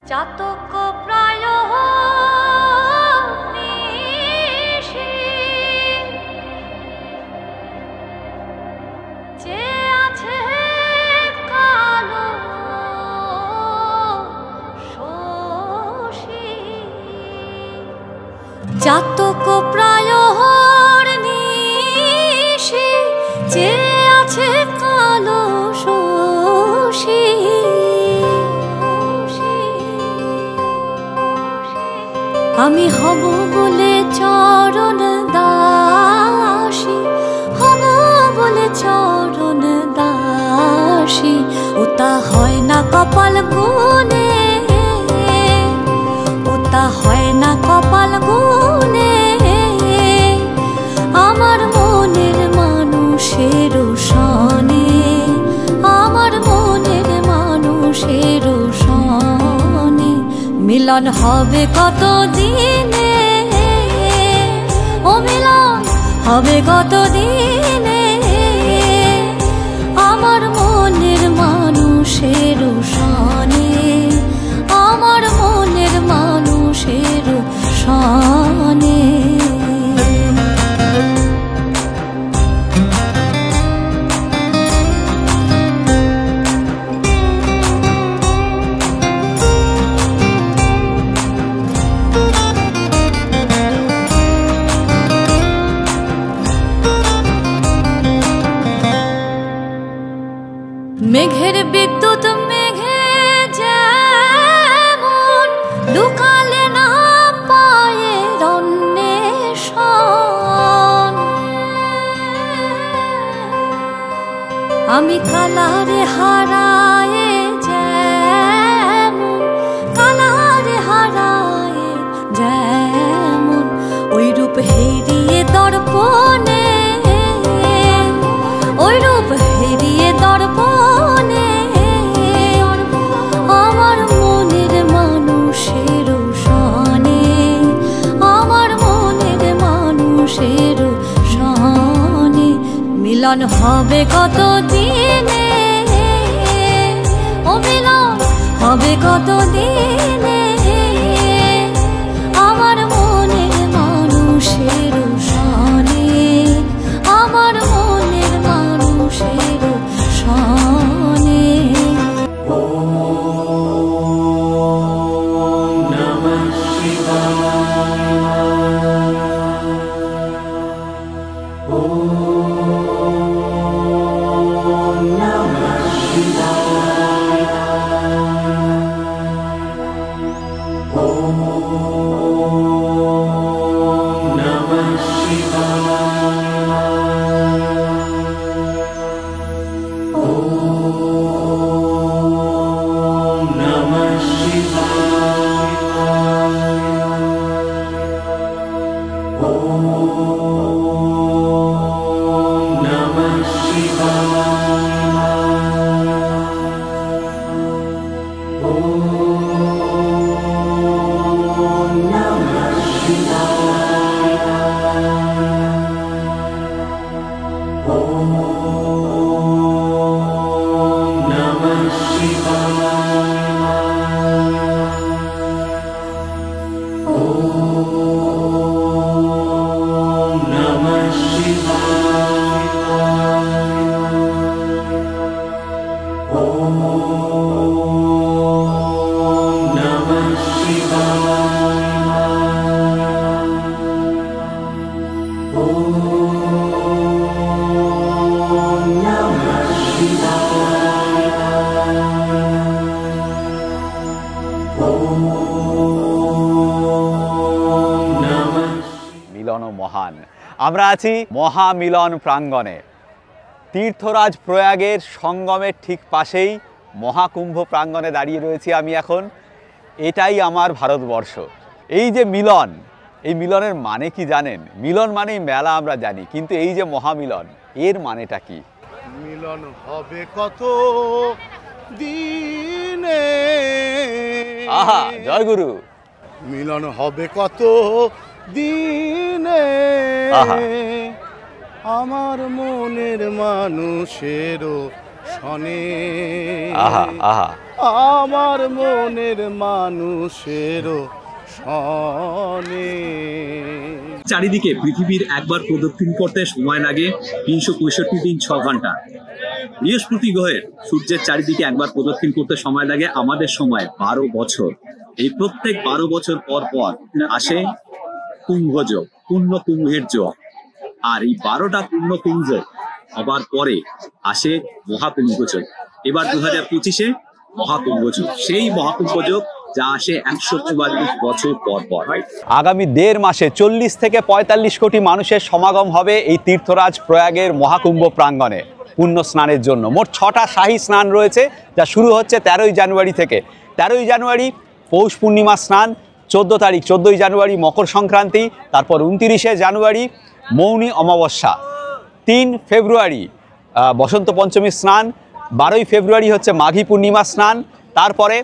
চাতক প্রায় নিশি যে আছে কালো শোষী চাতক প্রায় নিশি যে আছে কালো শোষী আমি হব বলে চরণ দাসী হব বলে চরণ দাসী ওটা হয় না কপাল গুনে ওটা হয় না কপাল গুনে আমার মনের মানুষের সনে আমার মনের মানুষের সনে মিলন হবে কত দিনে ও মিলন হবে কত দিনে আমার মনের মানুষের সনে আমার মনের মানুষের সনে মেঘের বিদ্যুৎ মেঘে যেমন লুকালে না পায়ে অন্বেষণ আমি কালারে হারায়ে যেমন কালারে হারায়ে যেমন ওই রূপ হেরিয়ে দর্পণে ওই রূপ হেরিয়ে দর্পণে আমার মনের মানুষের সনে আমার মনের মানুষের সনে মিলন হবে কত দিনে ও মিলন হবে কত দিনে আমার মনের মানুষের সনে আমার মনের মানুষের সনে মিলন মহান আমরা আছি মহামিলন প্রাঙ্গণে তীর্থরাজ প্রয়াগের সঙ্গমের ঠিক পাশেই মহাকুম্ভ প্রাঙ্গণে দাঁড়িয়ে রয়েছি আমি এখন এটাই আমার ভারতবর্ষ এই যে মিলন এই মিলনের মানে কি জানেন মিলন মানেই মেলা আমরা জানি কিন্তু এই যে মহামিলন এর মানেটা কি মিলন হবে কত দিনে আহা জয় গুরু মিলন হবে কত দিনে আমার মনের মানুষেরও শনে আমার মনের মানুষেরও সনে। চারিদিকে পৃথিবীর একবার প্রদক্ষিণ করতে সময় লাগে 365 দিন 6 ঘন্টা। বৃহস্পতি গ্রহের সূর্যের চারিদিকে একবার প্রদক্ষিণ করতে সময় লাগে আমাদের সময় 12 বছর। এই প্রত্যেক 12 বছর পর পর আসে কুম্ভযোগ, পূর্ণ কুম্ভের যোগ। আর এই 12টা পূর্ণ কুম্ভ হবার পরে আসে মহাকুম্ভযোগ। এবার 2025-এ মহাকুম্ভযোগ, সেই মহাকুম্ভযোগ যা আসে 144 বছর পর পর। আগামী 1.5 মাসে 40 থেকে 45 কোটি মানুষের সমাগম হবে এই তীর্থরাজ প্রয়াগের মহাকুম্ভ প্রাঙ্গণে পুণ্য স্নানের জন্য। মোট 6টা শাহী স্নান রয়েছে, যা শুরু হচ্ছে 13ই জানুয়ারি থেকে। 13ই জানুয়ারি পৌষ পূর্ণিমা স্নান, 14 তারিখ 14ই জানুয়ারি মকর সংক্রান্তি, তারপর 29শে জানুয়ারি মৌনী অমাবস্যা, 3 ফেব্রুয়ারি বসন্ত পঞ্চমী স্নান, 12ই ফেব্রুয়ারি হচ্ছে মাঘী পূর্ণিমা স্নান, তারপরে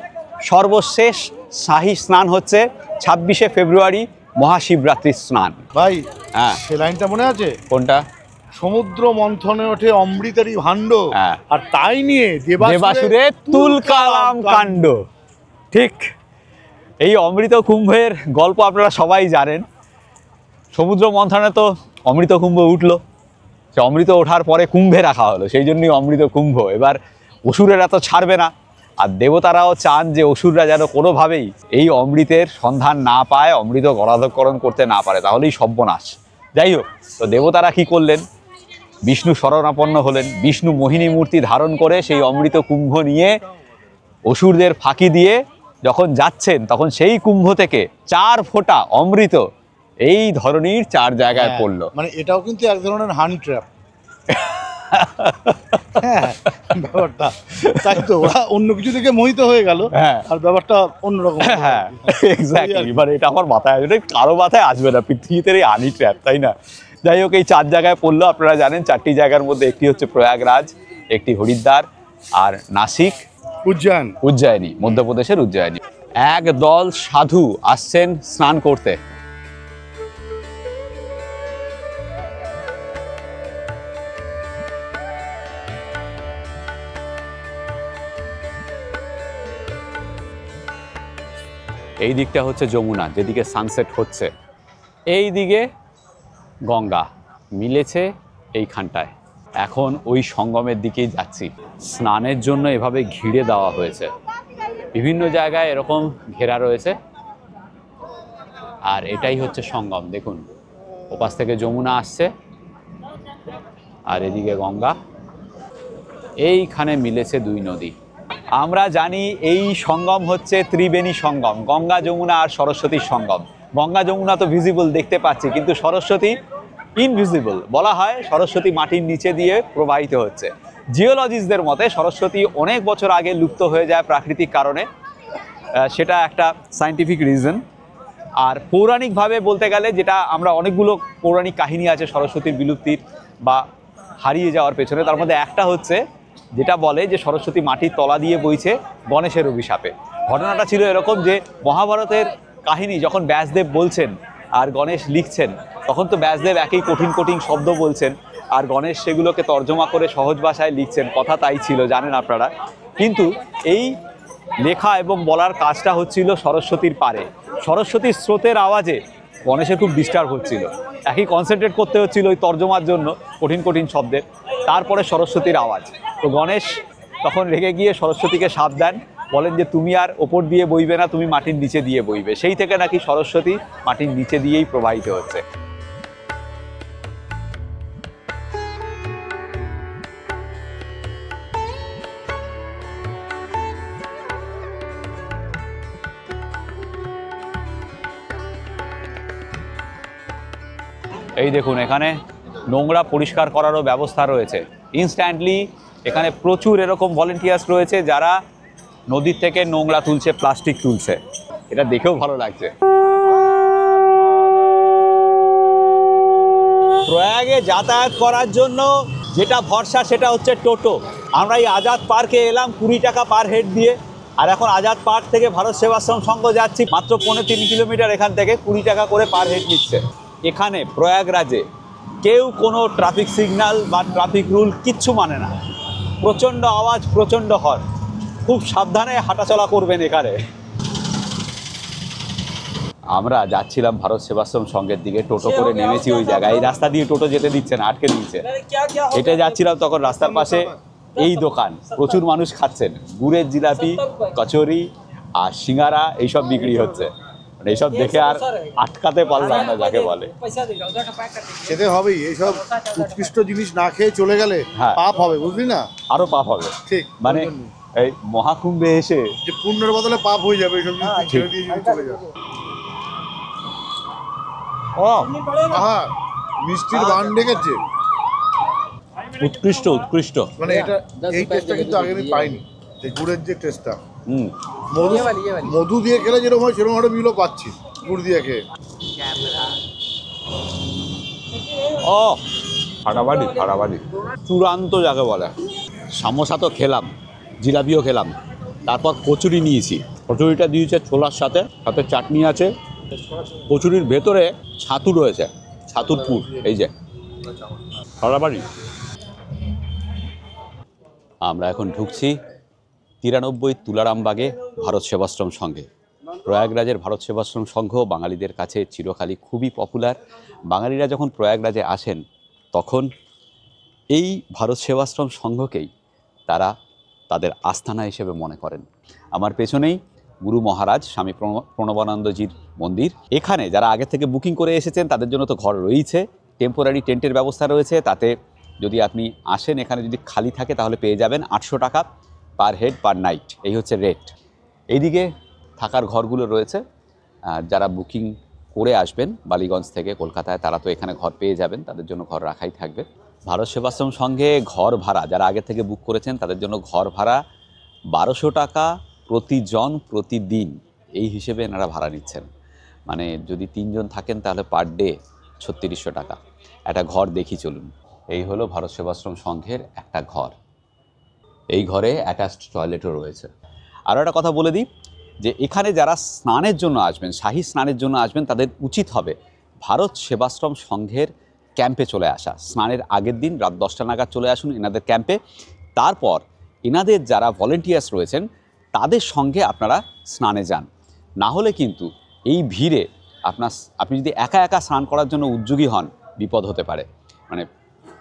সর্বশেষ শাহী স্নান হচ্ছে 26শে ফেব্রুয়ারি মহাশিবরাত্রির স্নান। ভাই হ্যাঁ, সে লাইনটা মনে আছে? কোনটা? সমুদ্র মন্থনে ওঠে অমৃতারি ভাণ্ড, হ্যাঁ। আর তাই নিয়ে দেবাসুরে তুলকালাম কাণ্ড। ঠিক, এই অমৃত কুম্ভের গল্প আপনারা সবাই জানেন। সমুদ্র মন্থনে তো অমৃত কুম্ভ উঠলো, সে অমৃত ওঠার পরে কুম্ভে রাখা হলো, সেই জন্যই অমৃত কুম্ভ। এবার অসুরেরা তো ছাড়বে না, আর দেবতারাও চান যে অসুররা যেন কোনোভাবেই এই অমৃতের সন্ধান না পায়, অমৃত গরাধকরণ করতে না পারে, তাহলেই সর্বনাশ। যাই হোক, তো দেবতারা কি করলেন? বিষ্ণু শরণাপন্ন হলেন, বিষ্ণু মোহিনী মূর্তি ধারণ করে সেই অমৃত কুম্ভ নিয়ে অসুরদের ফাঁকি দিয়ে যখন যাচ্ছেন, তখন সেই কুম্ভ থেকে 4 ফোঁটা অমৃত এই ধরনের 4 জায়গায় পড়লো। মানে এটাও কিন্তু এক ধরনের হানি ট্র্যাপ। হ্যাঁ, ব্যাপারটা তাই তো, ওরা অন্য কিছু থেকে মোহিত হয়ে গেল, আর ব্যাপারটা অন্যরকম। হ্যাঁ, এক্স্যাক্টলি। এবার এটা আমার মাথায় আসবে, কারো মাথায় আসবে না পৃথিবীতে এই হানি ট্র্যাপ, তাই না? যাই হোক, এই 4 জায়গায় পড়লো। আপনারা জানেন 4টি জায়গার মধ্যে একটি হচ্ছে প্রয়াগরাজ, একটি হরিদ্বার, আর নাসিক, উজ্জয়িনী, মধ্যপ্রদেশের উজ্জয়িনী। এক দল সাধু আসছেন স্নান করতে। এই দিকটা হচ্ছে যমুনা, যেদিকে সানসেট হচ্ছে, এই দিকে গঙ্গা মিলেছে এইখানটায়। এখন ওই সঙ্গমের দিকেই যাচ্ছি। স্নানের জন্য এভাবে ঘিরে দেওয়া হয়েছে, বিভিন্ন জায়গায় এরকম ঘেরা রয়েছে, আর এটাই হচ্ছে সঙ্গম। দেখুন, ওপাশ থেকে যমুনা আসছে, আর এদিকে গঙ্গা, এইখানে মিলেছে 2 নদী। আমরা জানি এই সঙ্গম হচ্ছে ত্রিবেণী সঙ্গম, গঙ্গা যমুনা আর সরস্বতীর সঙ্গম। গঙ্গা যমুনা তো ভিজিবল দেখতে পাচ্ছি, কিন্তু সরস্বতী ইনভিজিবল। বলা হয় সরস্বতী মাটির নিচে দিয়ে প্রবাহিত হচ্ছে। জিওলজিস্টদের মতে সরস্বতী অনেক বছর আগে লুপ্ত হয়ে যায় প্রাকৃতিক কারণে, সেটা একটা সায়েন্টিফিক রিজন। আর পৌরাণিকভাবে বলতে গেলে, যেটা আমরা অনেকগুলো পৌরাণিক কাহিনী আছে সরস্বতীর বিলুপ্তির বা হারিয়ে যাওয়ার পেছনে, তার মধ্যে একটা হচ্ছে যেটা বলে যে সরস্বতী মাটির তলা দিয়ে বইছে গণেশের অভিশাপে। ঘটনাটা ছিল এরকম যে মহাভারতের কাহিনী যখন ব্যাসদেব বলছেন আর গণেশ লিখছেন, তখন তো ব্যাসদেব একই কঠিন কঠিন শব্দ বলছেন, আর গণেশ সেগুলোকে তর্জমা করে সহজ ভাষায় লিখছেন। কথা তাই ছিল, জানেন আপনারা। কিন্তু এই লেখা এবং বলার কাজটা হচ্ছিল সরস্বতীর পারে। সরস্বতীর স্রোতের আওয়াজে গণেশের খুব ডিস্টার্ব হচ্ছিল, একই কনসেন্ট্রেট করতে হচ্ছিল ওই তর্জমার জন্য কঠিন কঠিন শব্দের। তারপরে সরস্বতীর আওয়াজ, তো গণেশ তখন রেগে গিয়ে সরস্বতীকে শাপ দেন, বলেন যে তুমি আর ওপর দিয়ে বইবে না, তুমি মাটির নিচে দিয়ে বইবে। সেই থেকে নাকি সরস্বতী মাটির নিচে দিয়েই প্রবাহিত হচ্ছে। এই দেখুন, এখানে নোংরা পরিষ্কার করারও ব্যবস্থা রয়েছে ইনস্ট্যান্টলি। এখানে প্রচুর এরকম ভলেন্টিয়ার্স রয়েছে যারা নদীর থেকে নোংরা তুলছে, প্লাস্টিক তুলছে। এটা দেখেও ভালো লাগছে। প্রয়াগে যাতায়াত করার জন্য যেটা ভরসা সেটা হচ্ছে টোটো। আমরা এই আজাদ পার্কে এলাম 20 টাকা পার হেড দিয়ে, আর এখন আজাদ পার্ক থেকে ভারত সেবাশ্রম সংঘ যাচ্ছি, মাত্র 3.5 কিলোমিটার এখান থেকে 20 টাকা করে পার হেড নিচ্ছে। এখানে প্রয়াগরাজে কেউ কোনো ট্রাফিক সিগন্যাল বা ট্রাফিক রুল কিচ্ছু মানে না। প্রচণ্ড আওয়াজ, প্রচণ্ড হর্ন। খুব সাবধানে হাঁটাচলা করবেন এখানে। আমরা যাচ্ছিলাম ভারত সেবাশ্রম সংঘের দিকে, টোটো করে নেমেছি ওই জায়গায়। এই রাস্তা দিয়ে টোটো যেতে দিচ্ছে না, আটকে দিচ্ছে। হেঁটে যাচ্ছিলাম, তখন রাস্তার পাশে এই দোকান, প্রচুর মানুষ খাচ্ছেন, গুড়ের জিলাপি, কচুরি আর সিঙ্গারা এইসব বিক্রি হচ্ছে। মানে এইসব দেখে আর আটকাতে পারলাম না, যাকে বলে। খেতে হবেই, এইসব উৎকৃষ্ট জিনিস না খেয়ে চলে গেলে পাপ হবে, বুঝলি না? আরো পাপ হবে। ঠিক, মানে এই মহাকুম্ভে এসে যে পুণ্যের বদলে পাপ হয়ে যাবে এইসব ছেড়ে দিয়ে চলে যাবে। আহা, মিষ্টির বান ডেকেছে, উৎকৃষ্ট উৎকৃষ্ট। মানে এটা এই টেস্টটা কিন্তু আগে আমি পাইনি, এই গুড়ের যে টেস্টটা। মধু দিয়ে খেলে যেরকম হয় সেরকম একটা মিলও পাচ্ছি গুড় দিয়ে খেয়ে। ও ফাটাফাটি ফাটাফাটি, চূড়ান্ত যাকে বলে। সামোসা তো খেলাম, জিলাপিও খেলাম, তারপর কচুরি নিয়েছি। কচুরিটা দিয়েছে ছোলার সাথে, সাথে চাটনি আছে। কচুরির ভেতরে ছাতু রয়েছে, ছাতুর পুর। এই যে ফাটাফাটি। আমরা এখন ঢুকছি 93 তুলারামবাগে ভারত সেবাশ্রম সংঘে। প্রয়াগরাজের ভারত সেবাশ্রম সংঘ বাঙালিদের কাছে চিরকালই খুবই পপুলার। বাঙালিরা যখন প্রয়াগরাজে আসেন তখন এই ভারত সেবাশ্রম সংঘকেই তারা তাদের আস্থানা হিসেবে মনে করেন। আমার পেছনেই গুরু মহারাজ স্বামী প্রণবানন্দজির মন্দির। এখানে যারা আগে থেকে বুকিং করে এসেছেন তাদের জন্য তো ঘর রয়েছে, টেম্পোরারি টেন্টের ব্যবস্থা রয়েছে। তাতে যদি আপনি আসেন, এখানে যদি খালি থাকে তাহলে পেয়ে যাবেন 800 টাকা পার হেড পার নাইট, এই হচ্ছে রেট। এইদিকে থাকার ঘরগুলো রয়েছে। যারা বুকিং করে আসবেন বালিগঞ্জ থেকে কলকাতায়, তারা তো এখানে ঘর পেয়ে যাবেন, তাদের জন্য ঘর রাখাই থাকবে। ভারত সেবাশ্রম সংঘে ঘর ভাড়া যারা আগে থেকে বুক করেছেন তাদের জন্য ঘর ভাড়া 1200 টাকা প্রতিজন প্রতিদিন, এই হিসেবে এনারা ভাড়া নিচ্ছেন। মানে যদি 3 জন থাকেন তাহলে পার ডে 3600 টাকা। একটা ঘর দেখি চলুন। এই হলো ভারত সেবাশ্রম সংঘের একটা ঘর। এই ঘরে অ্যাটাচড টয়লেটও রয়েছে। আরও একটা কথা বলে দিই যে এখানে যারা স্নানের জন্য আসবেন, শাহী স্নানের জন্য আসবেন, তাদের উচিত হবে ভারত সেবাশ্রম সংঘের ক্যাম্পে চলে আসা। স্নানের আগের দিন রাত 10টা নাগাদ চলে আসুন এনাদের ক্যাম্পে। তারপর এনাদের যারা ভলেন্টিয়ার্স রয়েছেন তাদের সঙ্গে আপনারা স্নানে যান। না হলে কিন্তু এই ভিড়ে আপনি যদি একা একা স্নান করার জন্য উদ্যোগী হন, বিপদ হতে পারে। মানে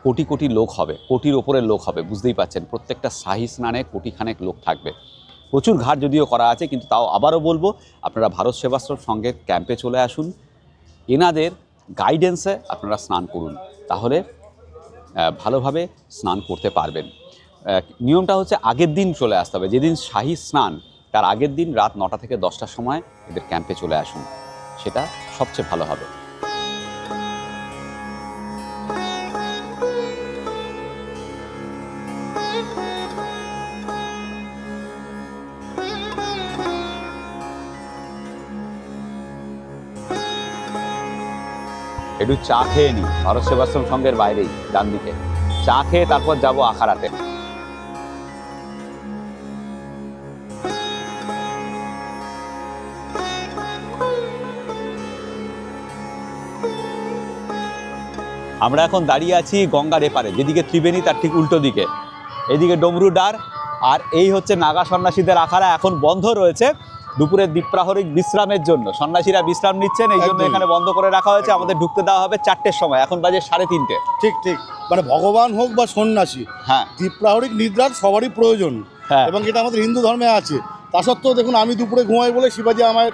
কোটি কোটি লোক হবে, কোটির ওপরের লোক হবে, বুঝতেই পাচ্ছেন। প্রত্যেকটা শাহী স্নানে কোটিখানেক লোক থাকবে। প্রচুর ঘাট যদিও করা আছে, কিন্তু তাও আবারও বলবো আপনারা ভারত সেবাশ্রম সংঘের ক্যাম্পে চলে আসুন, এনাদের গাইডেন্সে আপনারা স্নান করুন, তাহলে ভালোভাবে স্নান করতে পারবেন। নিয়মটা হচ্ছে আগের দিন চলে আসতে হবে, যেদিন শাহী স্নান তার আগের দিন রাত 9টা থেকে 10টার সময় এদের ক্যাম্পে চলে আসুন, সেটা সবচেয়ে ভালো হবে। একটু চা খেয়ে নিই ভারত সেবাশ্রম সংঘের বাইরেই, ডান দিকে। চা খেয়ে তারপর যাব আখাড়াতে। আমরা এখন দাঁড়িয়ে আছি গঙ্গার এপারে, যেদিকে ত্রিবেণী তার ঠিক উল্টো দিকে। এদিকে ডমরুডার, আর এই হচ্ছে নাগা সন্ন্যাসীদের আখাড়া। এখন বন্ধ রয়েছে দুপুরের দ্বীপ্রাহরিক বিশ্রামের জন্য। সন্ন্যাসীরা বিশ্রাম নিচ্ছেন, এই জন্য এখানে বন্ধ করে রাখা হয়েছে। আমাদের ঢুকতে দেওয়া হবে 4টের সময়, এখন বাজে 3:30। ঠিক ঠিক, মানে ভগবান হোক বা সন্ন্যাসী, হ্যাঁ, দ্বীপ্রাহরিক নিদ্রার সবারই প্রয়োজন, এবং এটা আমাদের হিন্দু ধর্মে আছে। তা সত্ত্বেও দেখুন, আমি দুপুরে ঘুমাই বলে শিবাজি আমার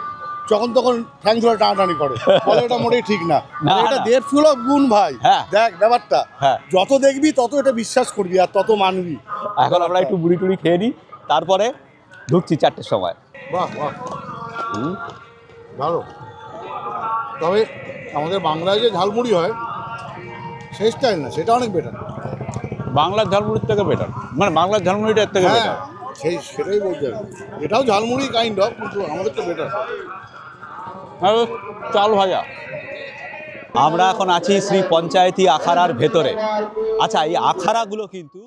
যখন তখন ঠ্যাং ধরে টানাটানি করে, বলে এটা মোটেই ঠিক না। এটা দেড় ফুল অফ গুণ ভাই। দেখ ব্যাপারটা, যত দেখবি তত এটা বিশ্বাস করবি আর তত মানবি। এখন আমরা একটু বুড়ি টুড়ি খেয়ে নিই, তারপরে ঢুকছি 4টের সময়। বাহ বাহ, ভালো। তবে আমাদের বাংলায় যে ঝালমুড়ি হয় সেই স্টাইল না, সেটা অনেক বেটার। বাংলার ঝালমুড়ির থেকে বেটার, মানে বাংলার ঝালমুড়িটা এর থেকে বেটার। সেটাই বলতে হবে। এটাও ঝালমুড়ি কাইন্ড অফ, কিন্তু আমাদের তো বেটার। চাল ভাজা। আমরা এখন আছি শ্রী পঞ্চায়েতি আখাড়ার ভেতরে। আচ্ছা, এই আখাড়াগুলো কিন্তু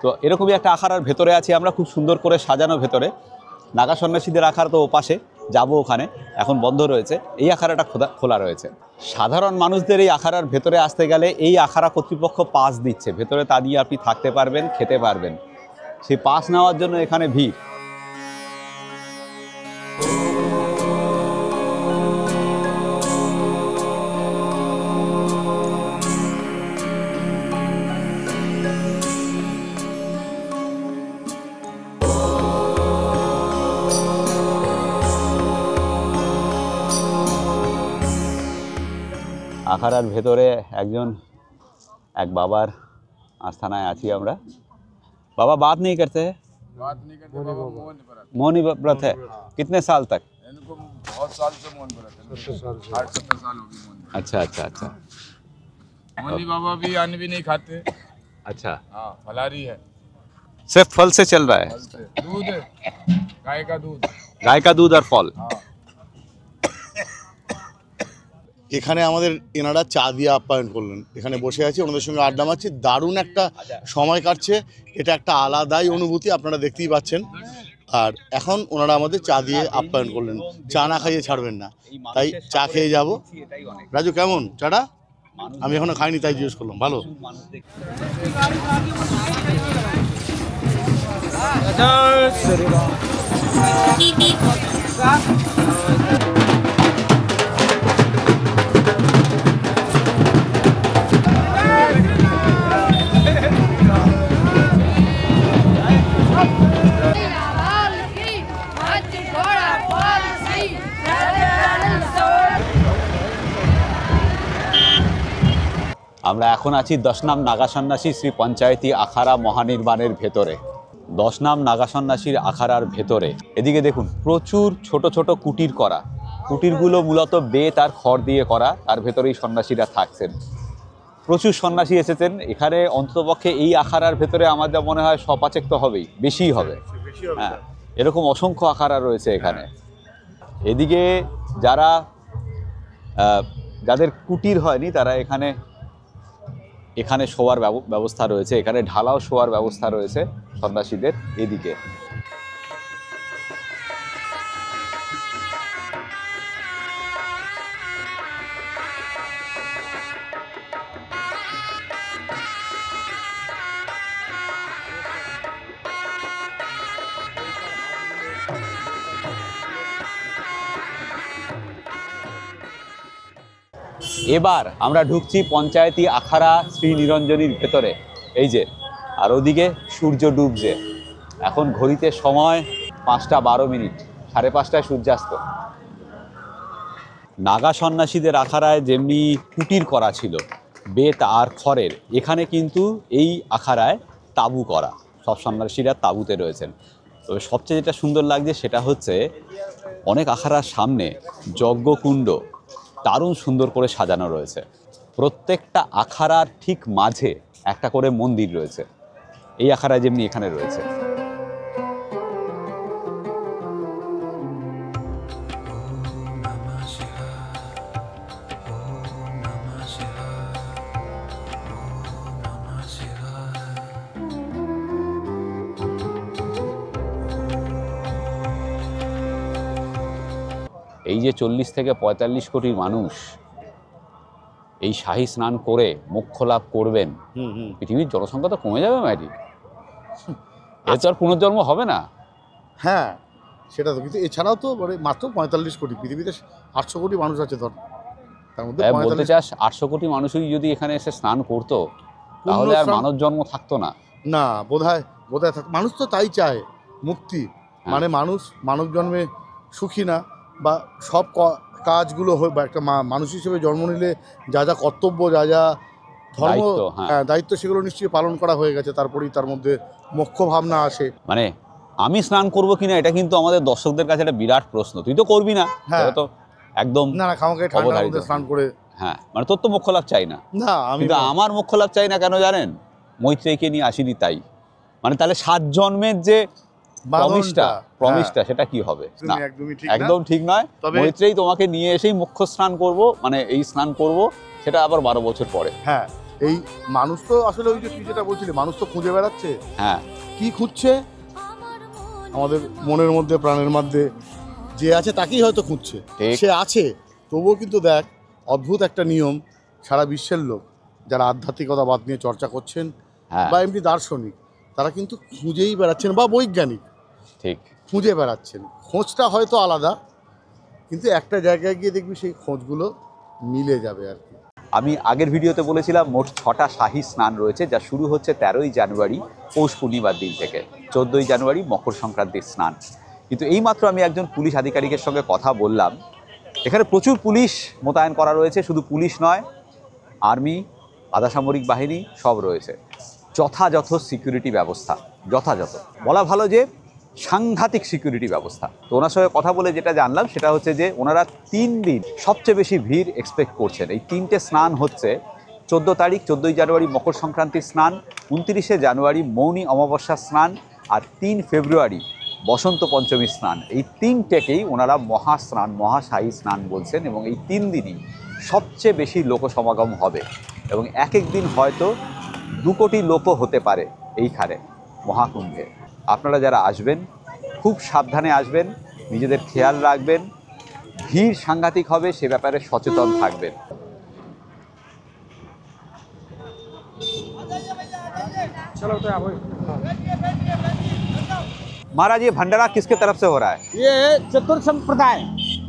তো এরকমই একটা আখাড়ার ভেতরে আছি আমরা, খুব সুন্দর করে সাজানো ভেতরে। নাগা সন্ন্যাসীদের আখাড়া তো ওপাশে, যাবো ওখানে, এখন বন্ধ রয়েছে। এই আখাড়াটা খোলা রয়েছে। সাধারণ মানুষদের এই আখাড়ার ভেতরে আসতে গেলে এই আখাড়া কর্তৃপক্ষ পাস দিচ্ছে ভেতরে, তা দিয়ে আপনি থাকতে পারবেন, খেতে পারবেন। সেই পাস নেওয়ার জন্য এখানে ভিড়। আখাড়ার ভেতরে এক बाबार आस्थानाয় আছি আমরা। बाबा बात नहीं करते हैं? बात नहीं करते बाबा, मौनी व्रत है। कितने साल तक? इनको बहुत साल से मौन व्रत है, 60-70 साल हो गए मौन। अच्छा अच्छा अच्छा। मौनी बाबा भी अन्न भी नहीं खाते। अच्छा, हाँ, फलाहारी है। सिर्फ फल से चल रहा है? फल से दूध है, गाय का दूध। गाय का दूध और फल। हाँ, এখানে আমাদের এনারা চা দিয়ে আপ্যায়ন করলেন। এখানে বসে আছি, ওনাদের সঙ্গে আড্ডা মারছি, দারুণ একটা সময় কাটছে। এটা একটা আলাদাই অনুভূতি, আপনারা দেখতেই পাচ্ছেন। আর এখন ওনারা আমাদের চা দিয়ে আপ্যায়ন করলেন। চা না খাইয়ে ছাড়বেন না, তাই চা খেয়ে যাব। রাজু কেমন চাটা? আমি এখনো খাইনি, তাই জিজ্ঞেস করলাম। ভালো? আমরা এখন আছি 10 নাম নাগা সন্ন্যাসী শ্রী পঞ্চায়েতি আখাড়া মহানির্বাণের ভেতরে। 10 নাম নাগা সন্ন্যাসীর আখাড়ার ভেতরে এদিকে দেখুন প্রচুর ছোট ছোট কুটির করা। কুটিরগুলো মূলত বেত আর খড় দিয়ে করা, তার ভেতরেই সন্ন্যাসীরা থাকছেন। প্রচুর সন্ন্যাসী এসেছেন এখানে। অন্ততপক্ষে এই আখাড়ার ভেতরে আমাদের মনে হয় 100-5 তো হবেই, বেশিই হবে। হ্যাঁ, এরকম অসংখ্য আখাড়া রয়েছে এখানে। এদিকে যাদের কুটির হয়নি তারা এখানে শোয়ার ব্যবস্থা রয়েছে, এখানে ঢালাও শোয়ার ব্যবস্থা রয়েছে সন্ন্যাসীদের। এদিকে এবার আমরা ঢুকছি পঞ্চায়েতি আখাড়া শ্রী নিরঞ্জনীর ভেতরে। এই যে, আর ওদিকে সূর্য ডুবছে। এখন ঘড়িতে সময় 5:12, 5:30টায় সূর্যাস্ত। নাগা সন্ন্যাসীদের আখাড়ায় যেমনি কুটির করা ছিল বেত আর খড়ের, এখানে কিন্তু এই আখাড়ায় তাঁবু করা। সব সন্ন্যাসীরা তাঁবুতে রয়েছেন। তবে সবচেয়ে যেটা সুন্দর লাগছে সেটা হচ্ছে অনেক আখাড়ার সামনে যজ্ঞকুণ্ড দারুণ সুন্দর করে সাজানো রয়েছে। প্রত্যেকটা আখাড়ার ঠিক মাঝে একটা করে মন্দির রয়েছে, এই আখাড়ায় যেমনি এখানে রয়েছে। এই যে 40 থেকে 45 কোটি মানুষ এই শাহী স্নান করে মোক্ষ লাভ করবেন, পৃথিবীর জনসংখ্যা তো কমে যাবে মাইরি, এর তো আর পুনর্জন্ম হবে না। হ্যাঁ, সেটা তো। কিন্তু এছাড়াও তো মানে মাত্র 45 কোটি, পৃথিবীতে 800 কোটি মানুষ আছে ধর, তার মধ্যে বলতে চাস 800 কোটি মানুষই যদি এখানে এসে স্নান করতো তাহলে আর মানব জন্ম থাকতো না। না, বোধহয় মানুষ তো তাই চায়, মুক্তি। মানে মানুষ মানব জন্মে সুখী না, বা সব কাজগুলো বা একটা মানুষ হিসেবে জন্ম নিলে যা যা কর্তব্য, যা যা ধর্ম, দায়িত্ব, সেগুলো নিশ্চয়ই পালন করা হয়ে গেছে। তারপরেই তার মধ্যে মোক্ষ ভাবনা আসে। মানে আমি স্নান করবো কিনা এটা কিন্তু আমাদের দর্শকদের কাছে একটা বিরাট প্রশ্ন। তুই তো করবি না, তো একদম না খামাকে ঠান্ডার মধ্যে স্নান করে। হ্যাঁ, মানে তোর তো মোক্ষ লাভ চাই না। না, কিন্তু আমার মোক্ষ লাভ চাই না কেন জানেন? মৈত্রেয়ীকে নিয়ে আসিনি তাই। মানে তাহলে 7 জন্মের যে প্রমিসটা সেটা কি হবে? না, একদম ঠিক নয়। মৈত্রেয়ী তোমাকে নিয়ে এসেই মোক্ষ স্নান করব, মানে এই স্নান করব, সেটা আবার 12 বছর পরে। হ্যাঁ, এই মানুষ তো আসলে ওই যে তুই যেটা বলছিলি, মানুষ তো খুঁজে বেড়াচ্ছে। হ্যাঁ, কি খুঁজছে? আমাদের মনের মধ্যে, প্রাণের মধ্যে যে আছে তাকেই হয়তো খুঁজছে। ঠিক। সে আছে, তবুও কিন্তু দেখ অদ্ভুত একটা নিয়ম, সারা বিশ্বের লোক যারা আধ্যাত্মিকতাবাদ নিয়ে চর্চা করছেন হ্যাঁ, বা এমনি দার্শনিক, তারা কিন্তু খুঁজেই বেড়াচ্ছেন, বা বৈজ্ঞানিক ঠিক। খুঁজে বেড়াচ্ছেন। খোঁজটা হয়তো আলাদা, কিন্তু একটা জায়গায় গিয়ে দেখবি সেই খোঁজগুলো মিলে যাবে আর কি। আমি আগের ভিডিওতে বলেছিলাম মোট 6টা শাহী স্নান রয়েছে, যা শুরু হচ্ছে 13ই জানুয়ারি পৌষ পূর্ণিমার দিন থেকে, 14ই জানুয়ারি মকর সংক্রান্তির স্নান। কিন্তু এইমাত্র আমি একজন পুলিশ আধিকারিকের সঙ্গে কথা বললাম। এখানে প্রচুর পুলিশ মোতায়েন করা রয়েছে, শুধু পুলিশ নয়, আর্মি, আধা সামরিক বাহিনী সব রয়েছে। যথাযথ সিকিউরিটি ব্যবস্থা, যথাযথ বলা ভালো যে সাংঘাতিক সিকিউরিটি ব্যবস্থা। তো ওনার সঙ্গে কথা বলে যেটা জানলাম সেটা হচ্ছে যে ওনারা 3 দিন সবচেয়ে বেশি ভিড় এক্সপেক্ট করছেন। এই 3টে স্নান হচ্ছে 14 তারিখ 14ই জানুয়ারি মকর সংক্রান্তির স্নান, 29শে জানুয়ারি মৌনী অমাবস্যা স্নান, আর 3 ফেব্রুয়ারি বসন্ত পঞ্চমী স্নান। এই 3টেকেই ওনারা মহাস্নান, মহাশাহী স্নান বলছেন, এবং এই 3 দিনই সবচেয়ে বেশি লোক সমাগম হবে, এবং এক এক দিন হয়তো 2 কোটি লোকও হতে পারে এইখানে মহাকুম্ভে। আপনারা যারা আসবেন খুব সাবধানে আসবেন, নিজেদের খেয়াল রাখবেন, ভিড় সাংঘাতিক হবে সে ব্যাপারে সচেতন থাকবেন। महाराज ये भंडारा किसके तरफ से हो रहा है? ये चतुर संप्रदाय,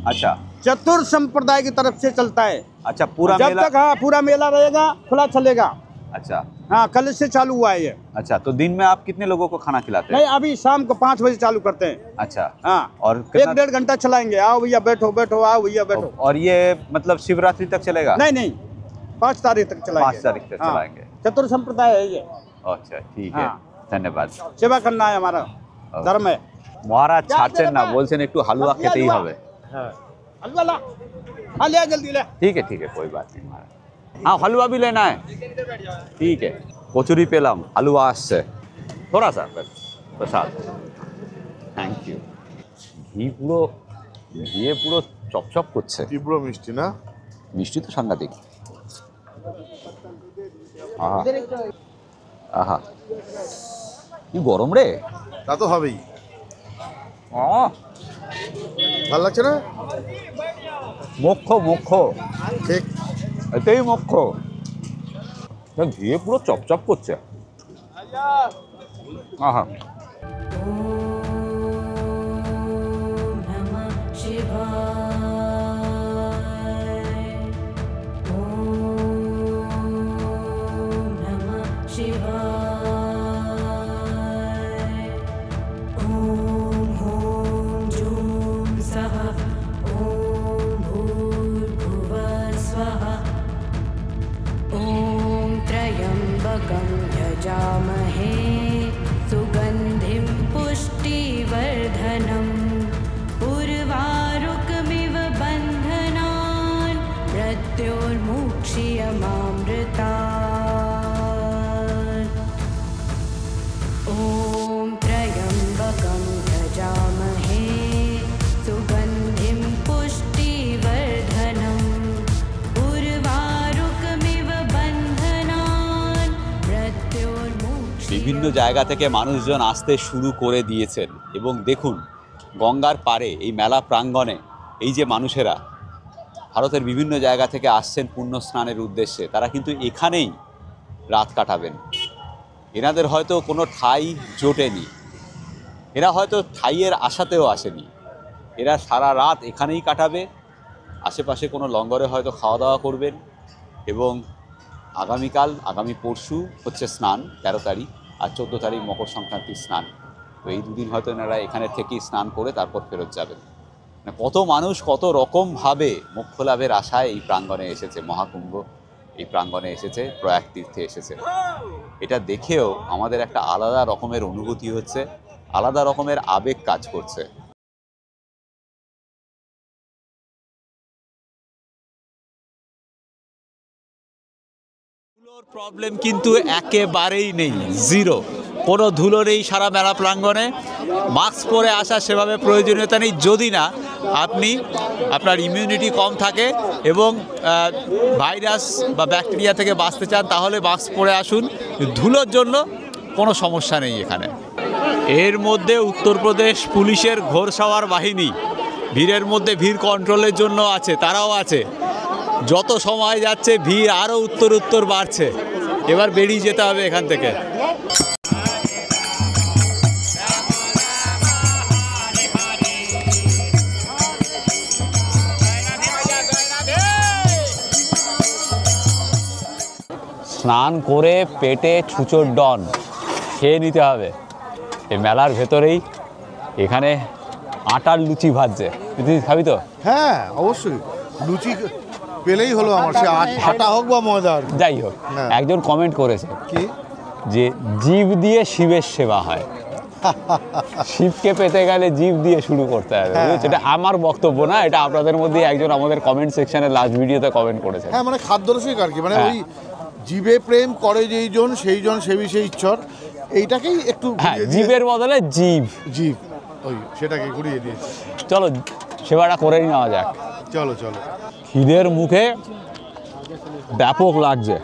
अच्छा चतुर संप्रदाय की तरफ से चलता है। अच्छा, पूरा जब मेला। तक हाँ पूरा मेला रहेगा खुला चलेगा। अच्छा हाँ, कल से चालू हुआ है ये। अच्छा, तो दिन में आप कितने लोगों को खाना खिलाते हैं? नहीं, अभी शाम को 5 बजे चालू करते हैं। अच्छा, हाँ, और 1-1.5 घंटा चलाएंगे। आओ भैया बैठो बैठो, आओ भैया बैठो। और ये मतलब शिवरात्रि तक चलेगा? नहीं नहीं, 5 तारीख तक चलाएंगे। 5 तारीख तक हाँ, चलाएंगे। चतुर संप्रदाय है ये। अच्छा ठीक है, हाँ। धन्यवाद। सेवा करना है हमारा धर्म है। মহারাজ ছাড়ছেন না, বলছেন একটু হালুয়া খেতেই হবে। हलवा ला, हाँ ले आ जल्दी ले। ठीक है, कोई बात नहीं महाराज। हाँ, हलवा भी लेना है। ठीक है, কচুরি পেলাম, হালুয়া আসছে, থোড়া সা প্রসাদ। Thank you. ঘিয়ে পুরো চপচপ করছে, তীব্র মিষ্টি না? মিষ্টি তো সাংঘাতিক। আহা আহা, কি গরম রে। তা তো হবেই। আহ, ভালো লাগছে না? মোক্ষ ঠিক। এতেই মোক্ষ। ঘিয়ে পুরো চপচপ করছে। আহা, यजामहे सुगन्धिं पुष्टिवर्धनम् उर्वारुकमिव बन्धनान् मृत्योर्मुक्ष्यमामृतात्। ॐ त्र्यम्बकं यजामहे सुगन्धिं पुष्टिवर्धनम् उर्वारुकमिव बन्धनान् मृत्योर्मुक्ष्यमामृतात्। বিভিন্ন জায়গা থেকে মানুষজন আসতে শুরু করে দিয়েছেন, এবং দেখুন গঙ্গার পাড়ে এই মেলা প্রাঙ্গণে এই যে মানুষেরা ভারতের বিভিন্ন জায়গা থেকে আসছেন পুণ্য স্নানের উদ্দেশ্যে, তারা কিন্তু এখানেই রাত কাটাবেন। এনাদের হয়তো কোনো ঠাঁই জোটেনি, এরা হয়তো ঠাঁইয়ের আশাতেও আসেনি, এরা সারা রাত এখানেই কাটাবে। আশেপাশে কোনো লঙ্গরে হয়তো খাওয়া দাওয়া করবেন, এবং আগামী পরশু হচ্ছে স্নান 13 তারিখ, আর 14 তারিখ মকর সংক্রান্তির স্নান। তো এই দুদিন হয়তো এনারা এখানে থেকেই স্নান করে তারপর ফেরত যাবেন। কত মানুষ কত রকমভাবে মোক্ষ লাভের আশায় এই প্রাঙ্গণে এসেছে, মহাকুম্ভ এই প্রাঙ্গণে এসেছে, প্রয়াগ তীর্থে এসেছে। এটা দেখেও আমাদের একটা আলাদা রকমের অনুভূতি হচ্ছে, আলাদা রকমের আবেগ কাজ করছে। প্রবলেম কিন্তু একেবারেই নেই, জিরো। কোনো ধুলো নেই সারা মেলা প্রাঙ্গণে, মাস্ক পরে আসা সেভাবে প্রয়োজনীয়তা নেই যদি না আপনি আপনার ইমিউনিটি কম থাকে এবং ভাইরাস বা ব্যাকটেরিয়া থেকে বাঁচতে চান তাহলে মাস্ক পরে আসুন। ধুলোর জন্য কোনো সমস্যা নেই এখানে। এর মধ্যে উত্তরপ্রদেশ পুলিশের ঘোড়সাওয়ার বাহিনী ভিড়ের মধ্যে ভিড় কন্ট্রোলের জন্য আছে, তারাও আছে। যত সময় যাচ্ছে ভিড় আরও উত্তর বাড়ছে। এবার বেরিয়ে যেতে হবে এখান থেকে। স্নান করে পেটে ছুঁচোর ডন খেয়ে নিতে হবে। এই মেলার ভেতরেই এখানে আটার লুচি ভাজছে, তুই খাবি তো? হ্যাঁ অবশ্যই, লুচি পেলেই হলো আমার, সে আটা হোক বা ময়দা। যাই হোক, একজন কমেন্ট করেছে কি যে জিভ দিয়ে শিবের সেবা হয়। শিবকে পেতে গেলে জিভ দিয়ে শুরু করতে হবে। এটা আমার বক্তব্য না, এটা আপনাদের মধ্যে একজন আমাদের কমেন্ট সেকশনে লাস্ট ভিডিওতে কমেন্ট করেছে। হ্যাঁ মানে খাদ্যরসিক আর কি, মানে ওই জীবে প্রেম করে যেইজন সেইজন সেবি সেই ঈশ্বর, এইটাকেই একটু জীবের বদলে জীব ওই সেটাকে ঘুরিয়ে দিয়েছে। চলো সেবাটা করেই নেওয়া যাক। চলো খিদের মুখে ব্যাপক লাগছে।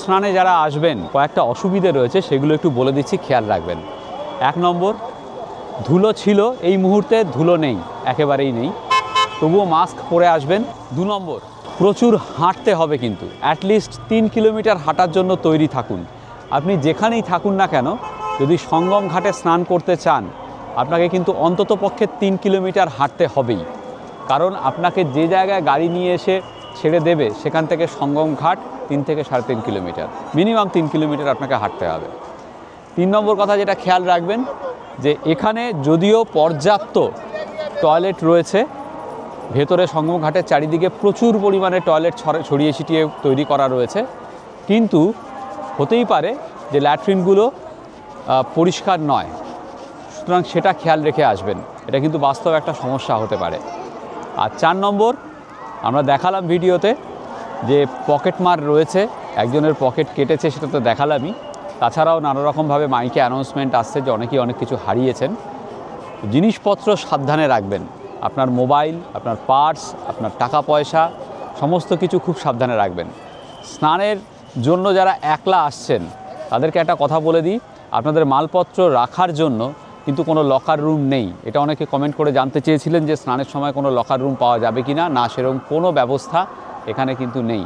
স্নানে যারা আসবেন কয়েকটা অসুবিধে রয়েছে, সেগুলো একটু বলে দিচ্ছি, খেয়াল রাখবেন। 1 নম্বর, ধুলো ছিল, এই মুহূর্তে ধুলো নেই, একেবারেই নেই, তবুও মাস্ক পরে আসবেন। 2 নম্বর, প্রচুর হাঁটতে হবে, কিন্তু অ্যাটলিস্ট 3 কিলোমিটার হাঁটার জন্য তৈরি থাকুন। আপনি যেখানেই থাকুন না কেন, যদি সঙ্গম ঘাটে স্নান করতে চান আপনাকে কিন্তু অন্তত পক্ষে 3 কিলোমিটার হাঁটতে হবেই। কারণ আপনাকে যে জায়গায় গাড়ি নিয়ে এসে ছেড়ে দেবে সেখান থেকে সঙ্গম ঘাট 3 থেকে 3.5 কিলোমিটার, মিনিমাম 3 কিলোমিটার আপনাকে হাঁটতে হবে। 3 নম্বর কথা যেটা খেয়াল রাখবেন, যে এখানে যদিও পর্যাপ্ত টয়লেট রয়েছে, ভেতরে সঙ্গম ঘাটের চারিদিকে প্রচুর পরিমাণে টয়লেট ছড়িয়ে ছিটিয়ে তৈরি করা রয়েছে, কিন্তু হতেই পারে যে ল্যাট্রিনগুলো পরিষ্কার নয়, সুতরাং সেটা খেয়াল রেখে আসবেন। এটা কিন্তু বাস্তব একটা সমস্যা হতে পারে। আর 4 নম্বর, আমরা দেখালাম ভিডিওতে যে পকেট মার রয়েছে, একজনের পকেট কেটেছে, সেটা তো দেখালামই। তাছাড়াও নানা রকমভাবে মাইকে অ্যানাউন্সমেন্ট আসছে যে অনেকেই অনেক কিছু হারিয়েছেন। জিনিসপত্র সাবধানে রাখবেন, আপনার মোবাইল, আপনার পার্স, আপনার টাকা পয়সা, সমস্ত কিছু খুব সাবধানে রাখবেন। স্নানের জন্য যারা একলা আসছেন তাদেরকে একটা কথা বলে দিই, আপনাদের মালপত্র রাখার জন্য কিন্তু কোনো লকার রুম নেই। এটা অনেকে কমেন্ট করে জানতে চেয়েছিলেন যে স্নানের সময় কোনো লকার রুম পাওয়া যাবে কি না। না, সেরকম কোনো ব্যবস্থা এখানে কিন্তু নেই।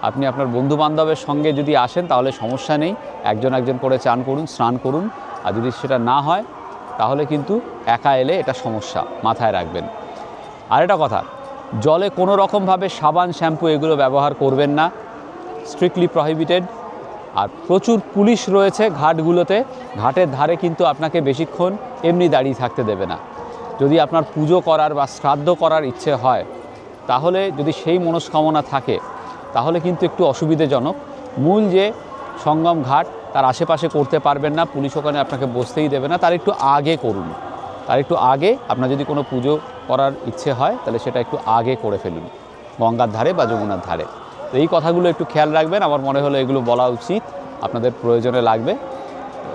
আপনি আপনার বন্ধুবান্ধবের সঙ্গে যদি আসেন তাহলে সমস্যা নেই, একজন করে স্নান করুন। আর যদি সেটা না হয় তাহলে কিন্তু একা এলে এটা সমস্যা, মাথায় রাখবেন। আর একটা কথা, জলে কোনো রকমভাবে সাবান, শ্যাম্পু এগুলো ব্যবহার করবেন না, স্ট্রিক্টলি প্রহিবিটেড। আর প্রচুর পুলিশ রয়েছে ঘাটগুলোতে, ঘাটের ধারে কিন্তু আপনাকে বেশিক্ষণ এমনি দাঁড়িয়ে থাকতে দেবে না। যদি আপনার পুজো করার বা শ্রাদ্ধ করার ইচ্ছে হয়, তাহলে যদি সেই মনস্কামনা থাকে তাহলে কিন্তু একটু অসুবিধাজনক। মূল যে সঙ্গম ঘাট তার আশেপাশে করতে পারবেন না, পুলিশ ওখানে আপনাকে বসতেই দেবে না, তার একটু আগে করুন। তার একটু আগে আপনার যদি কোনো পুজো করার ইচ্ছে হয় তাহলে সেটা একটু আগে করে ফেলুন, গঙ্গার ধারে বা যমুনার ধারে। তো এই কথাগুলো একটু খেয়াল রাখবেন, আমার মনে হলো এগুলো বলা উচিত, আপনাদের প্রয়োজনে লাগবে।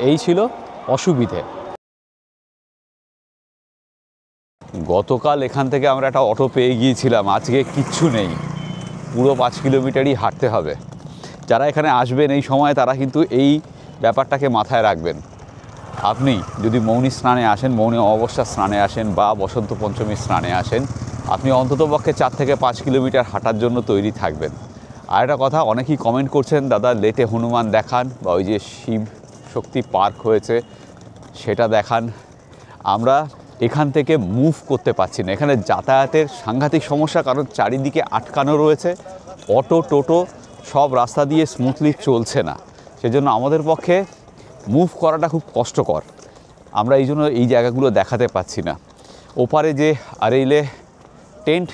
এই ছিল অসুবিধে। গতকাল এখান থেকে আমরা একটা অটো পেয়ে গিয়েছিলাম, আজকে কিচ্ছু নেই, পুরো 5 কিলোমিটারই হাঁটতে হবে। যারা এখানে আসবেন এই সময় তারা কিন্তু এই ব্যাপারটাকে মাথায় রাখবেন। আপনি যদি মৌনী স্নানে আসেন, মৌনী অমাবস্যা স্নানে আসেন বা বসন্ত পঞ্চমী স্নানে আসেন, আপনি অন্ততপক্ষে 4 থেকে 5 কিলোমিটার হাঁটার জন্য তৈরি থাকবেন। আর একটা কথা, অনেকেই কমেন্ট করছেন দাদা লেটে হনুমান দেখান বা ওই যে শিব শক্তি পার্ক হয়েছে সেটা দেখান। আমরা এখান থেকে মুভ করতে পারছি না, এখানে যাতায়াতের সাংঘাতিক সমস্যা, কারণ চারিদিকে আটকানো রয়েছে, অটো টোটো সব রাস্তা দিয়ে স্মুথলি চলছে না, সেজন্য আমাদের পক্ষে মুভ করাটা খুব কষ্টকর। আমরা এই জন্য এই জায়গাগুলো দেখাতে পাচ্ছি না। ওপারে যে আরেইলে টেন্ট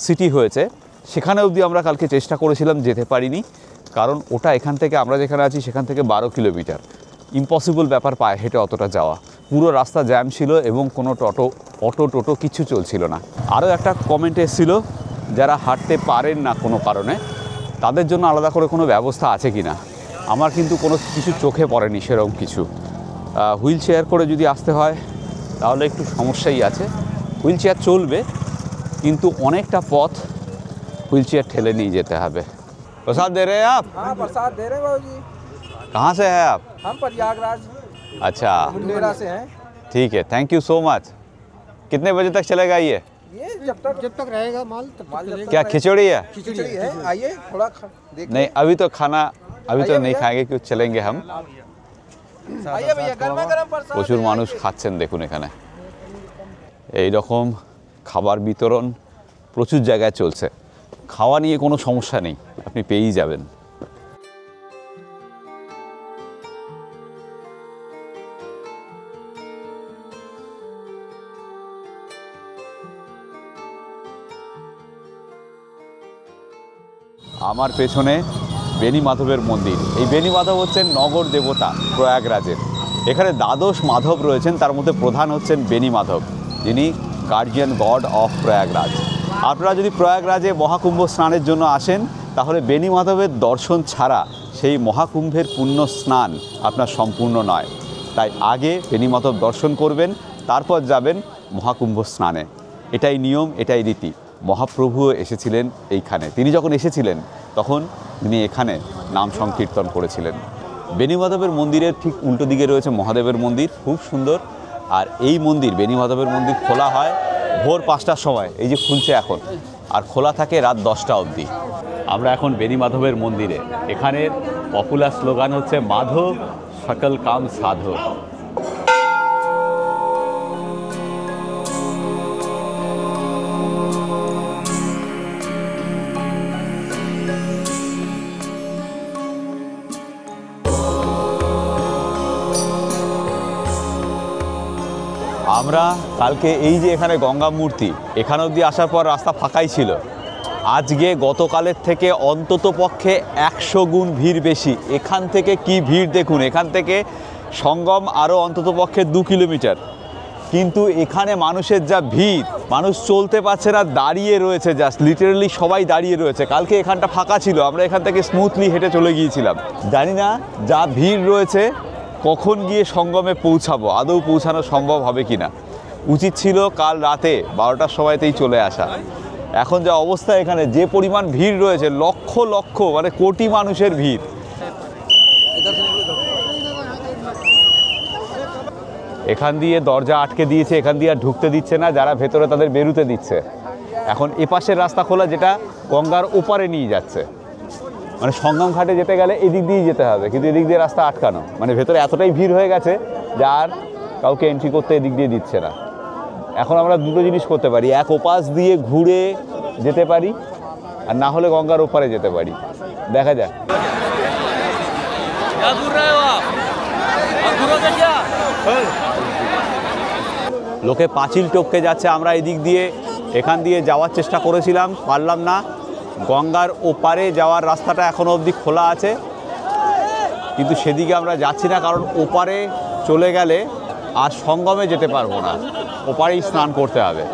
সিটি হয়েছে সেখানে অবধি আমরা কালকে চেষ্টা করেছিলাম, যেতে পারিনি, কারণ ওটা এখান থেকে, আমরা যেখানে আছি সেখান থেকে 12 কিলোমিটার, ইম্পসিবল ব্যাপার পায়ে হেঁটে অতটা যাওয়া। পুরো রাস্তা জ্যাম ছিল এবং কোনো অটো টোটো কিছু চলছিল না। আরও একটা কমেন্ট এসেছিল, যারা হাঁটতে পারেন না কোনো কারণে তাদের জন্য আলাদা করে কোনো ব্যবস্থা আছে কি না। আমার কিন্তু কোনো কিছু চোখে পড়েনি সেরকম কিছু। হুইল চেয়ার করে যদি আসতে হয় তাহলে একটু সমস্যাই আছে। হুইল চেয়ার চলবে কিন্তু অনেকটা পথ হুইल चेयर ठेले नहीं जेते हैं। प्रसाद दे रहे हैं आप? हाँ प्रसाद दे रहे हैं बाबूजी। कहाँ से हैं आप? हम प्रयागराज अच्छा बुंदेला से हैं। ठीक है, थैंक यू सो मच। कितने बजे तक चलेगा ये जब तक रहेगा माल तब तक। क्या खिचड़ी है? खिचड़ी है, आइए थोड़ा नहीं अभी तो खाना अभी तो नहीं खाएंगे क्योंकि चलेंगे हम। आइए भैया गरमा गरम प्रसाद প্রচুর মানুষ খাচ্ছেন দেখুন এখানে। এই রকম খাবার বিতরণ প্রচুর জায়গায় চলছে। খাওয়া নিয়ে কোনো সমস্যা নেই, আপনি পেয়েই যাবেন। আমার পেছনে বেনি মাধবের মন্দির। এই বেনি মাধব হচ্ছেন নগর দেবতা প্রয়াগরাজের। এখানে দ্বাদশ মাধব রয়েছেন, তার মধ্যে প্রধান হচ্ছেন বেনি মাধব, যিনি গার্জিয়ান গড অফ প্রয়াগরাজ। আপনারা যদি প্রয়াগরাজে মহাকুম্ভ স্নানের জন্য আসেন তাহলে বেনি মাধবের দর্শন ছাড়া সেই মহাকুম্ভের পুণ্য স্নান আপনার সম্পূর্ণ নয়। তাই আগে বেনি মাধব দর্শন করবেন, তারপর যাবেন মহাকুম্ভ স্নানে। এটাই নিয়ম, এটাই রীতি। মহাপ্রভুও এসেছিলেন এইখানে। তিনি যখন এসেছিলেন তখন তিনি এখানে নাম সংকীর্তন করেছিলেন। বেনি মাধবের মন্দিরের ঠিক উল্টো দিকে রয়েছে মহাদেবের মন্দির, খুব সুন্দর। আর এই মন্দির বেনি মাধবের মন্দির খোলা হয় ভোর 5টার সময়, এই যে খুলছে এখন, আর খোলা থাকে রাত 10টা অবধি। আমরা এখন বেনি মাধবের মন্দিরে। এখানের পপুলার স্লোগান হচ্ছে মাধব সকল কাম সাধক। আমরা কালকে এই যে এখানে গঙ্গা মূর্তি, এখানে অবধি আসার পর রাস্তা ফাঁকাই ছিল। আজকে গতকালের থেকে অন্তত পক্ষে 100 গুণ ভিড় বেশি। এখান থেকে কি ভিড় দেখুন, এখান থেকে সঙ্গম আরও অন্তত পক্ষে 2 কিলোমিটার। কিন্তু এখানে মানুষের যা ভিড়, মানুষ চলতে পারছে না, দাঁড়িয়ে রয়েছে, জাস্ট লিটারালি সবাই দাঁড়িয়ে রয়েছে। কালকে এখানটা ফাঁকা ছিল, আমরা এখান থেকে স্মুথলি হেঁটে চলে গিয়েছিলাম। জানি না যা ভিড় রয়েছে কখন গিয়ে সঙ্গমে পৌঁছাবো, আদৌ পৌঁছানো সম্ভব হবে কি না। উচিত ছিল কাল রাতে 12টার সময়তেই চলে আসা। এখন যা অবস্থা, এখানে যে পরিমাণ ভিড় রয়েছে, লক্ষ লক্ষ মানে কোটি মানুষের ভিড়। এখান দিয়ে দরজা আটকে দিয়েছে, এখান দিয়ে আর ঢুকতে দিচ্ছে না, যারা ভেতরে তাদের বেরোতে দিচ্ছে। এখন এপাশের রাস্তা খোলা, যেটা গঙ্গার ওপারে নিয়ে যাচ্ছে। মানে সঙ্গম ঘাটে যেতে গেলে এদিক দিয়েই যেতে হবে, কিন্তু এদিক দিয়ে রাস্তা আটকানো। মানে ভেতরে এতটাই ভিড় হয়ে গেছে যে আর কাউকে এন্ট্রি করতে এদিক দিয়ে দিচ্ছে না। এখন আমরা দুটো জিনিস করতে পারি, এক ওপাশ দিয়ে ঘুরে যেতে পারি, আর না হলে গঙ্গার ওপারে যেতে পারি। দেখা যাক। লোকে পাঁচিল টপকে যাচ্ছে, আমরা এদিক দিয়ে এখান দিয়ে যাওয়ার চেষ্টা করেছিলাম, পারলাম না। গঙ্গার ওপারে যাওয়ার রাস্তাটা এখনও অবধি খোলা আছে, কিন্তু সেদিকে আমরা যাচ্ছি না, কারণ ওপারে চলে গেলে আর সঙ্গমে যেতে পারবো না, ওপারেই স্নান করতে হবে।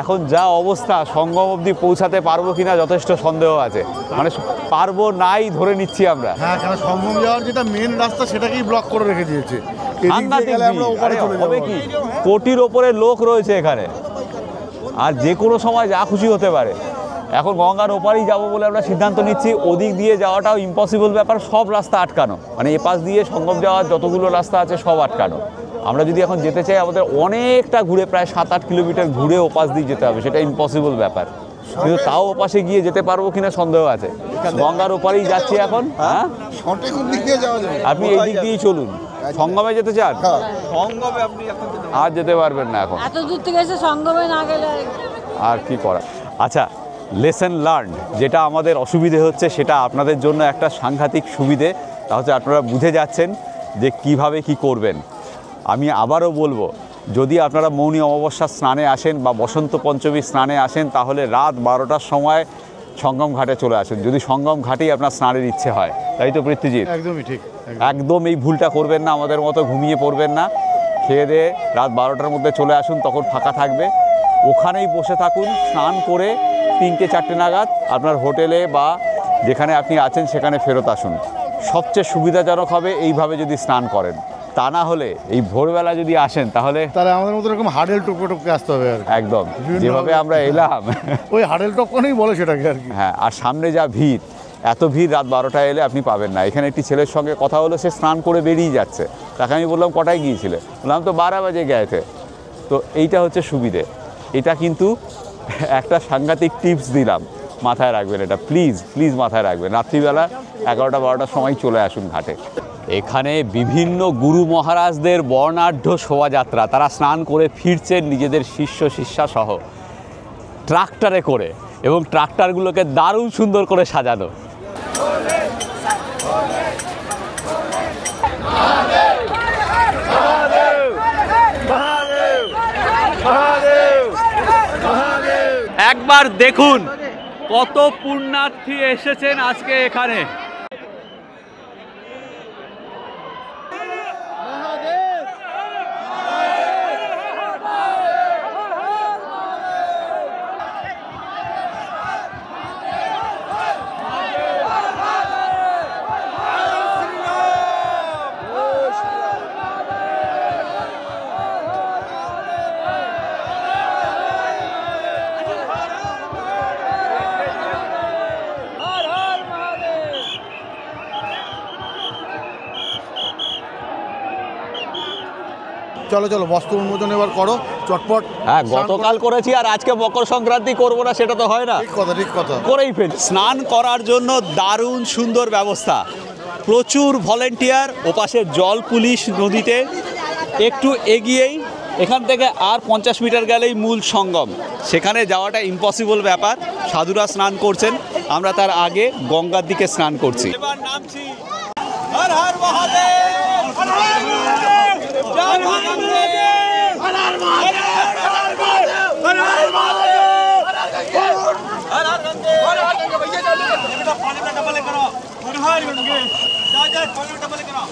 এখন যা অবস্থা, সঙ্গম অবধি পৌঁছাতে পারবো কিনা যথেষ্ট সন্দেহ আছে। মানে পারবো নাই ধরে নিচ্ছি আমরা। হ্যাঁ, কারণ সঙ্গম যাওয়ার যেটা মেন রাস্তা সেটাকেই ব্লক করে রেখে দিয়েছে। হবে কি, কোটির ওপরে লোক রয়েছে এখানে, আর যে কোনো সময় যা খুশি হতে পারে। এখন গঙ্গার ওপারেই যাবো বলে আমরা সিদ্ধান্ত নিচ্ছি, ওদিক দিয়ে যাওয়াটাও ইম্পসিবল ব্যাপার, সব রাস্তা আটকানো। মানে এপাশ দিয়ে সঙ্গম যাওয়ার যতগুলো রাস্তা আছে সব আটকানো। আমরা যদি এখন যেতে চাই আমাদের অনেকটা ঘুরে, প্রায় 7-8 কিলোমিটার ঘুরে ওপাশ দিয়ে যেতে হবে, সেটা ইম্পসিবল ব্যাপার। কিন্তু তাও ওপাশে গিয়ে যেতে পারবো কিনা সন্দেহ আছে। গঙ্গার ওপারেই যাচ্ছি এখন। হ্যাঁ, আপনি এই দিক দিয়েই চলুন। সঙ্গমে যেতে চান? সঙ্গমে আপনি আর যেতে পারবেন না এখন, এত দূর থেকে এসে সঙ্গমে না গেলে আর কি করা। আচ্ছা, লেসন লার্ন, যেটা আমাদের অসুবিধে হচ্ছে সেটা আপনাদের জন্য একটা সাংঘাতিক সুবিধে। তা হচ্ছে আপনারা বুঝে যাচ্ছেন যে কিভাবে কি করবেন। আমি আবারও বলবো, যদি আপনারা মৌনী অমাবস্যা স্নানে আসেন বা বসন্ত পঞ্চমী স্নানে আসেন তাহলে রাত 12টার সময় সঙ্গম ঘাটে চলে আসেন, যদি সঙ্গম ঘাটেই আপনার স্নানের ইচ্ছে হয়। তাই তো পৃথ্বীজিৎ? একদমই ঠিক। একদম এই ভুলটা করবেন না, আমাদের মতো ঘুমিয়ে পড়বেন না। খেয়ে দিয়ে রাত 12টার মধ্যে চলে আসুন, তখন ফাঁকা থাকবে। ওখানেই বসে থাকুন, স্নান করে 3টে-4টে নাগাদ আপনার হোটেলে বা যেখানে আপনি আছেন সেখানে ফেরত আসুন। সবচেয়ে সুবিধাজনক হবে এইভাবে যদি স্নান করেন। তা না হলে এই ভোরবেলা যদি আসেন তাহলে আমাদের মতো এরকম হাডেল টপকে টপকে আসতে হবে আর কি। একদম যেভাবে আমরা এলাম ওই হাডেল টপকনেই বলে সেটাকে আর কি। হ্যাঁ, আর সামনে যা ভিড়, এত ভিড় রাত 12টায় এলে আপনি পাবেন না। এখানে একটি ছেলের সঙ্গে কথা হলো, সে স্নান করে বেরিয়ে যাচ্ছে, তাকে আমি বললাম কটায় গিয়েছিলে, বললাম তো 12 বাজে গেছে। তো এইটা হচ্ছে সুবিধে, এটা কিন্তু একটা সাংঘাতিক টিপস দিলাম, মাথায় রাখবেন এটা, প্লিজ প্লিজ মাথায় রাখবেন। রাত্রিবেলা 11টা-12টার সময় চলে আসুন ঘাটে। এখানে বিভিন্ন গুরু মহারাজদের বর্ণাঢ্য শোভাযাত্রা, তারা স্নান করে ফিরছেন নিজেদের শিষ্য শিষ্যা সহ ট্রাক্টরে করে, এবং ট্রাক্টরগুলোকে দারুণ সুন্দর করে সাজানো। একবার দেখুন কত পুণ্যার্থী এসেছেন আজকে এখানে। চলো চলো বস্ত্র উন্মোচন এবার করো চটপট। হ্যাঁ, গতকাল করেছি আর আজকে মকর সংক্রান্তি করবো না সেটা তো হয় না, ঠিক কথা করেই ফেল। স্নান করার জন্য দারুণ সুন্দর ব্যবস্থা, প্রচুর ভলেন্টিয়ার। ওপাশে জল পুলিশ নদীতে, একটু এগিয়েই এখান থেকে আর 50 মিটার গেলেই মূল সঙ্গম, সেখানে যাওয়াটা ইম্পসিবল ব্যাপার। সাধুরা স্নান করছেন, আমরা তার আগে গঙ্গার দিকে স্নান করছি। এবার নামছি। হর হর মহাদেব, হর হর মহাদেব, জয় মহাদেব, হর হর মহাদেব, হর হর মহাদেব, হর হর মহাদেব, হর হর গঙ্গে, হর হর গঙ্গে। भैया चलो बेटा, पानी में डबल करो, हर हर गंगे, जा जा पानी में डबल करो।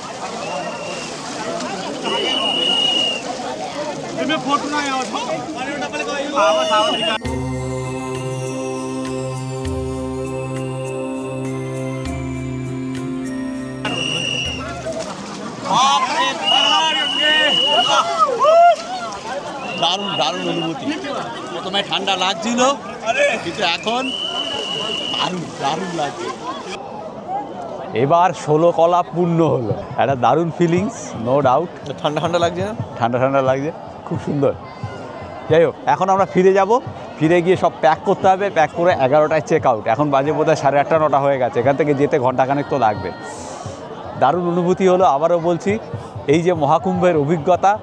इसमें फोटो ना यार, पानी में डबल करो। आवाज आवाज দারুণ দারুণ অনুভূতি। প্রথমে ঠান্ডা লাগছিল, কিন্তু এখন দারুণ দারুণ লাগছে। এবার 16 কলা পূর্ণ হলো, একটা দারুণ ফিলিংস, নো ডাউট। ঠান্ডা ঠান্ডা লাগছে না? ঠান্ডা ঠান্ডা লাগছে, খুব সুন্দর। যাই হোক, এখন আমরা ফিরে যাব, ফিরে গিয়ে সব প্যাক করতে হবে, প্যাক করে 11টায় চেক আউট। এখন বাজে বোধহয় 8:30-9টা হয়ে গেছে, এখান থেকে যেতে ঘন্টাখানেক তো লাগবে। দারুণ অনুভূতি হলো, আবারও বলছি, এই যে মহাকুম্ভের অভিজ্ঞতা।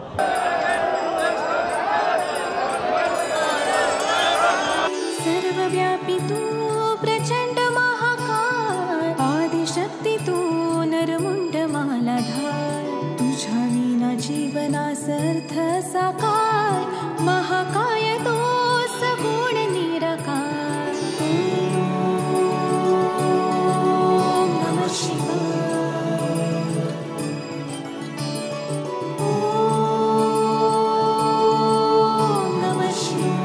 सर्वव्यापी तू प्रचंड महाकाय, आदिशक्ती तू नरमुंड मालाधार, तुझ्या विना जीवनासर्थ साकार, महाकाय तो सगुण निराकार. ओम नमः शिवाय. ओम नमः शिवाय.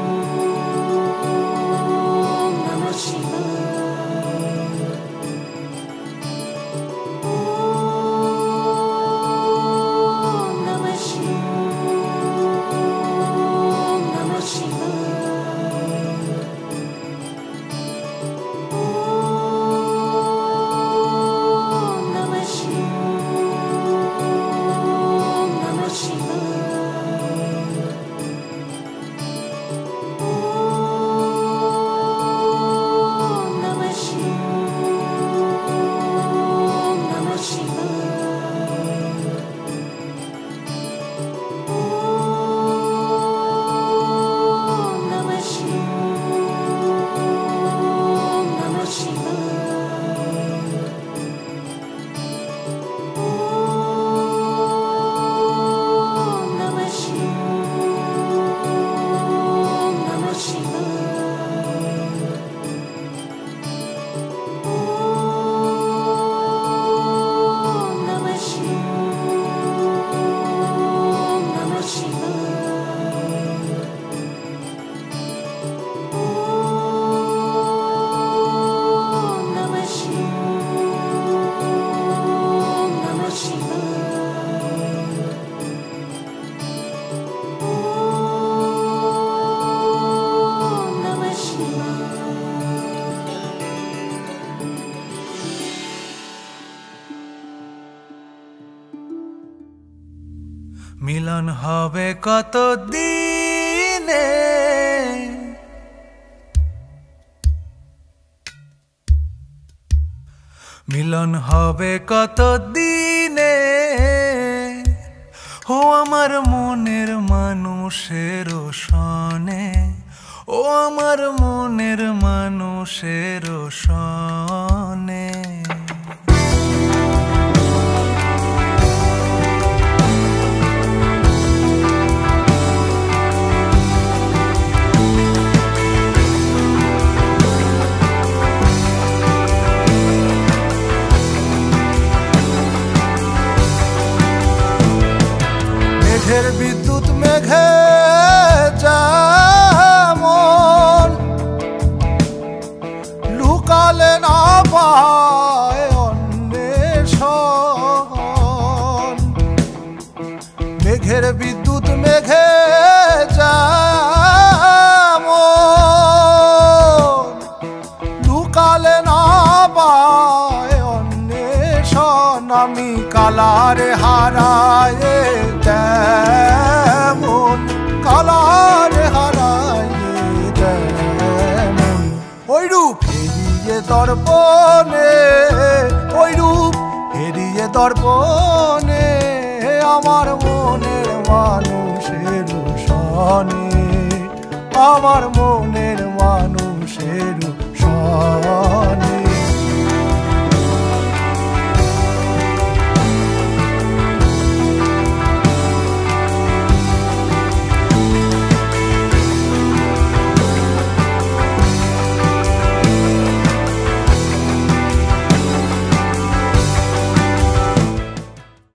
মিলন হবে কত দিনে, মিলন হবে কত দিনে, ও আমার মনের মানুষের সনে, ও আমার মনের মানুষের সনে। মেঘের বিদ্যুৎ মেঘে যেমন লুকালে না পায় অন্বেষণ, মেঘের বিদ্যুৎ মেঘে যেমন লুকালে না পায় অন্বেষণ, আমি কালারে হারায় তেমন, কালারে হারায় তেমন, ওই রূপ এড়িয়ে দর্পণে, ওই রূপ এড়িয়ে দর্পণে, আমার মনের মানুষের সনে, আমার মন